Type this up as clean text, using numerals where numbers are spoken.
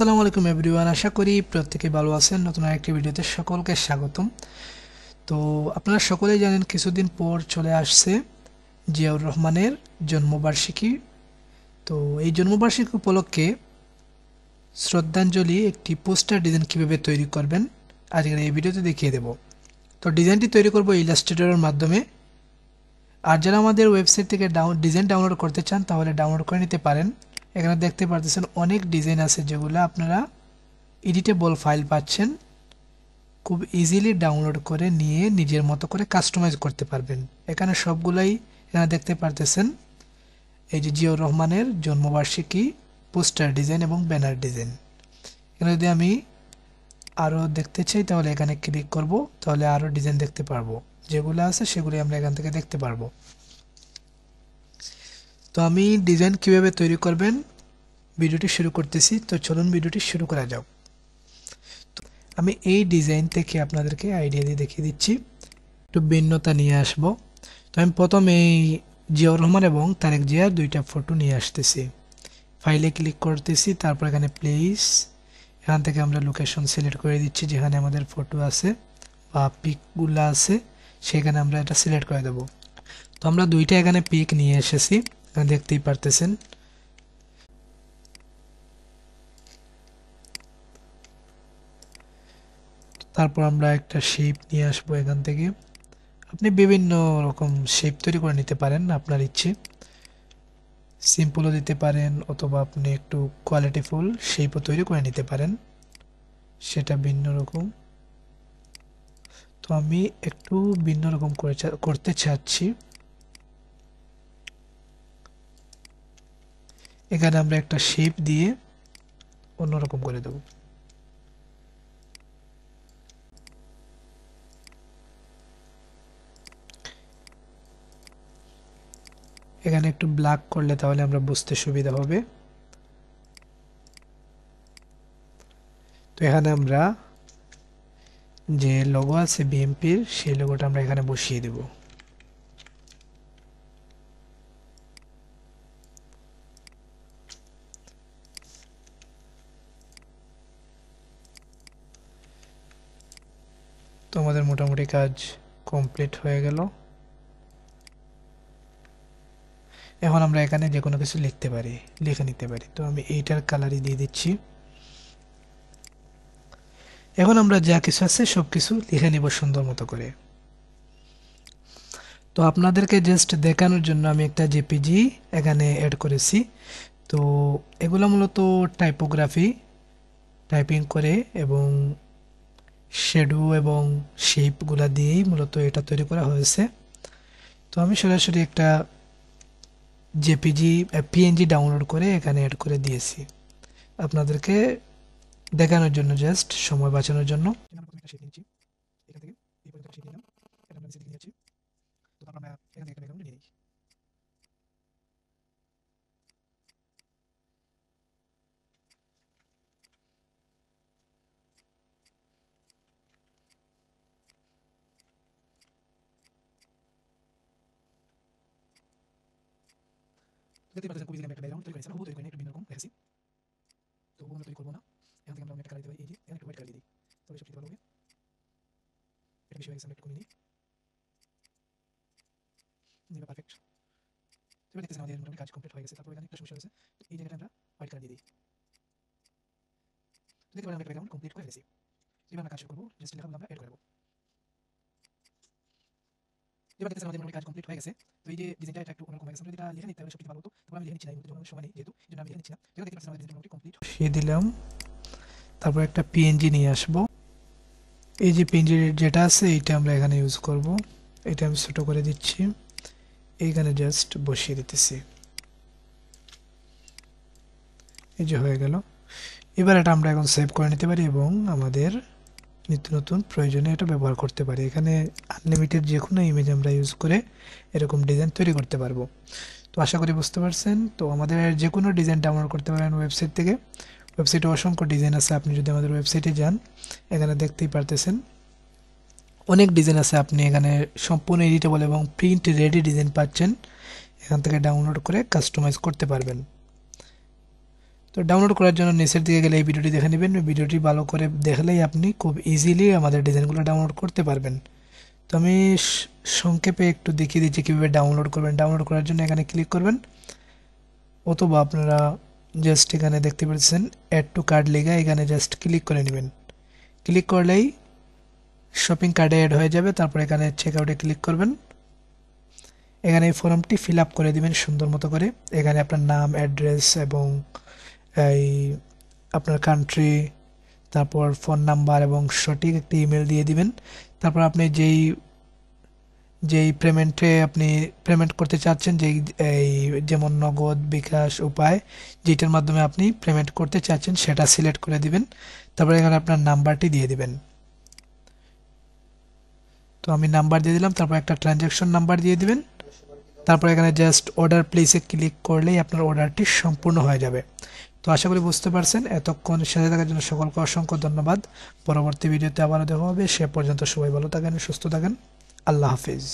আসসালামু আলাইকুম এভরিওয়ান, আশা করি প্রত্যেকেই ভালো আছেন। নতুন আরেকটি ভিডিওতে সকলকে স্বাগতম। তো আপনারা সকলেই জানেন কিছুদিন পর চলে আসছে জিয়াউর রহমানের জন্মবার্ষিকী। তো এই জন্মবার্ষিকী উপলক্ষে শ্রদ্ধাঞ্জলি একটি পোস্টার ডিজাইন কীভাবে তৈরি করবেন আজকের এই ভিডিওতে দেখিয়ে দেব। তো ডিজাইনটি তৈরি করব ইলাস্ট্রেটরের মাধ্যমে। আর যারা আমাদের ওয়েবসাইট থেকে ডিজাইন ডাউনলোড করতে চান তাহলে ডাউনলোড করে নিতে পারেন। এখানে দেখতে পারতেছেন অনেক ডিজাইন আছে যেগুলো আপনারা এডিটেবল ফাইল পাচ্ছেন, খুব ইজিলি ডাউনলোড করে নিয়ে নিজের মতো করে কাস্টমাইজ করতে পারবেন। এখানে সবগুলাই এখানে দেখতে পারতেছেন। এই যে জিয়াউর রহমানের জন্মবার্ষিকী পোস্টার ডিজাইন এবং ব্যানার ডিজাইন। এখানে যদি আমি আরও দেখতে চাই তাহলে এখানে ক্লিক করব, তাহলে আরও ডিজাইন দেখতে পারবো। যেগুলো আছে সেগুলি আমরা এখান থেকে দেখতে পারবো। তো আমি ডিজাইন কিভাবে তৈরি করবেন ভিডিওটি শুরু করতেছি। তো চলুন ভিডিওটি শুরু করা যাক। আমি এই ডিজাইন থেকে আপনাদেরকে আইডিয়া দিয়ে দেখিয়ে দিচ্ছি, একটু ভিন্নতা নিয়ে আসব। তো আমি প্রথমে এই জিয়াউর রহমান এবং তারেক জিয়ার দুইটা ফটো নিয়ে আসতেছি, ফাইলে ক্লিক করতেছি, তারপর এখানে প্লেস, এখান থেকে আমরা লোকেশন সিলেক্ট করে দিচ্ছি যেখানে আমাদের ফটো আছে বা পিকগুলো আছে, সেখানে আমরা এটা সিলেক্ট করে দেব। তো আমরা দুইটা এখানে পিক নিয়ে এসেছি, দেখতেই পারতেছেন। তারপর আমরা একটা শেপ নিয়ে আসবো এখান থেকে। আপনি বিভিন্ন রকম শেপ তৈরি করে নিতে পারেন আপনার ইচ্ছে, সিম্পলও দিতে পারেন অথবা আপনি একটু কোয়ালিটিফুল শেপও তৈরি করে নিতে পারেন, সেটা ভিন্ন রকম। তো আমি একটু ভিন্ন রকম করতে চাচ্ছি। এখানে আমরা একটা শেপ দিয়ে অন্যরকম করে দেব। এখানে একটু ব্ল্যাক করলে তাহলে আমরা বুঝতে সুবিধা হবে। তো এখানে আমরা যে লোগো আছে বিএমপির, সেই লোগোটা আমরা এখানে বসিয়ে দেব। তো আমাদের মোটামুটি কাজ কমপ্লিট হয়ে গেল। এখন আমরা এখানে যে কোনো কিছু লিখতে পারি, লিখে নিতে পারি। তো আমি এইটার কালারই দিয়ে দিচ্ছি। এখন আমরা যা কিছু আছে সব কিছু লিখে নিব সুন্দর মতো করে। তো আপনাদেরকে জাস্ট দেখানোর জন্য আমি একটা জেপিজি এখানে অ্যাড করেছি। তো এগুলো মূলত টাইপোগ্রাফি টাইপিং করে এবং শ্যাডো এবং শেপগুলা দিয়েই মূলত এটা তৈরি করা হয়েছে। তো আমি সরাসরি একটা জেপিজি পিএনজি ডাউনলোড করে এখানে অ্যাড করে দিয়েছি আপনাদেরকে দেখানোর জন্য, জাস্ট সময় বাঁচানোর জন্য। দেখতে পাচ্ছেন খুবই একটা ব্যাকগ্রাউন্ড তৈরি করেছি, হুবহু তৈরি করে একটু ভিন্ন রকম রেখেছি। তো হুবহু তৈরি করবো না, এখান থেকে আমরা একটা কালার দিতে পারি। এই যে এখানে একটা হোয়াইট কালার দিয়ে দিই, তবে সবচেয়ে ভালো হবে। এটা বেশি হয়ে গেছে, আমরা একটু কমিয়ে নিই। পারফেক্ট। এবার দেখতেছেন আমাদের মোটামুটি কাজ কমপ্লিট হয়ে গেছে। তারপর এখানে একটা সমস্যা হয়েছে, তো এই জায়গাটা আমরা হোয়াইট কালার দিয়ে দিই। দেখতে পারেন আমরা একটা ব্যাকগ্রাউন্ড কমপ্লিট করে ফেলেছি। এবার আমরা কাজ শুরু করবো, জাস্ট লেখাগুলো আমরা এড করে দেবো। এবার দেখতেছেন আমাদের মোটামুটি কাজ কমপ্লিট হয়ে গেছে। তো এই যে ডিজাইনটা এটা একটু অন্যরকম হয়ে গেছে, আমরা যদি এটা লিখে নিতে তাহলে সবচেয়ে ভালো হতো। তখন আমি লিখে নিচ্ছি না, এই মুহূর্তে যখন সময় নেই যেহেতু, এই জন্য আমি লিখে নিচ্ছি না। এবার দেখতে পাচ্ছেন আমাদের ডিজাইনটা মোটামুটি কমপ্লিট বসিয়ে দিলাম। তারপর একটা পিএনজি নিয়ে আসবো। এই যে পিএনজি যেটা আছে এইটা আমরা এখানে ইউজ করব। এটা আমি ছোট করে দিচ্ছি, এইখানে জাস্ট বসিয়ে দিতেছি। এই যে হয়ে গেল। এবার এটা আমরা এখন সেভ করে নিতে পারি এবং আমাদের নিত্য নতুন প্রয়োজনে এটা ব্যবহার করতে পারি। এখানে আনলিমিটেড যে কোনো ইমেজ আমরা ইউজ করে এরকম ডিজাইন তৈরি করতে পারবো। তো আশা করি বুঝতে পারছেন। তো আমাদের যে কোনো ডিজাইন ডাউনলোড করতে পারেন ওয়েবসাইট থেকে। ওয়েবসাইটে অসংখ্য ডিজাইন আছে, আপনি যদি আমাদের ওয়েবসাইটে যান এখানে দেখতেই পারতেছেন অনেক ডিজাইন আছে। আপনি এখানে সম্পূর্ণ এডিটেবল এবং প্রিন্ট রেডি ডিজাইন পাচ্ছেন, এখান থেকে ডাউনলোড করে কাস্টমাইজ করতে পারবেন। তো ডাউনলোড করার জন্য নিচের দিকে গেলে এই ভিডিওটি দেখে নেবেন। ভিডিওটি ভালো করে দেখলেই আপনি খুব ইজিলি আমাদের ডিজাইনগুলো ডাউনলোড করতে পারবেন। তো আমি সংক্ষেপে একটু দেখিয়ে দিচ্ছি কীভাবে ডাউনলোড করবেন। ডাউনলোড করার জন্য এখানে ক্লিক করবেন, অথবা আপনারা জাস্ট এখানে দেখতে পাচ্ছেন অ্যাড টু কার্ট লেখা, এখানে জাস্ট ক্লিক করে নেবেন। ক্লিক করলেই শপিং কার্টে অ্যাড হয়ে যাবে। তারপর এখানে চেক আউটে ক্লিক করবেন। এখানে এই ফর্মটি ফিল আপ করে দিবেন সুন্দর মতো করে। এখানে আপনার নাম, অ্যাড্রেস এবং এই আপনার কান্ট্রি, তারপর ফোন নাম্বার এবং সঠিক একটি ইমেল দিয়ে দিবেন। তারপর আপনি যেই আপনি পেমেন্ট করতে চাচ্ছেন, এই যেমন নগদ, বিকাশ, উপায়, যেটার মাধ্যমে আপনি পেমেন্ট করতে চাচ্ছেন সেটা সিলেক্ট করে দিবেন। তারপর এখানে আপনার নাম্বারটি দিয়ে দিবেন। তো আমি নাম্বার দিয়ে দিলাম, তারপর একটা ট্রানজ্যাকশন নাম্বার দিয়ে দিবেন। তারপর এখানে জাস্ট অর্ডার প্লেসে ক্লিক করলেই আপনার অর্ডারটি সম্পূর্ণ হয়ে যাবে। তো আশা করি বুঝতে পারছেন। এতক্ষণ সাথে থাকার জন্য সকলকে অসংখ্য ধন্যবাদ। পরবর্তী ভিডিওতে আবারও দেখা হবে। সে পর্যন্ত সবাই ভালো থাকেন, সুস্থ থাকেন। আল্লাহ হাফিজ।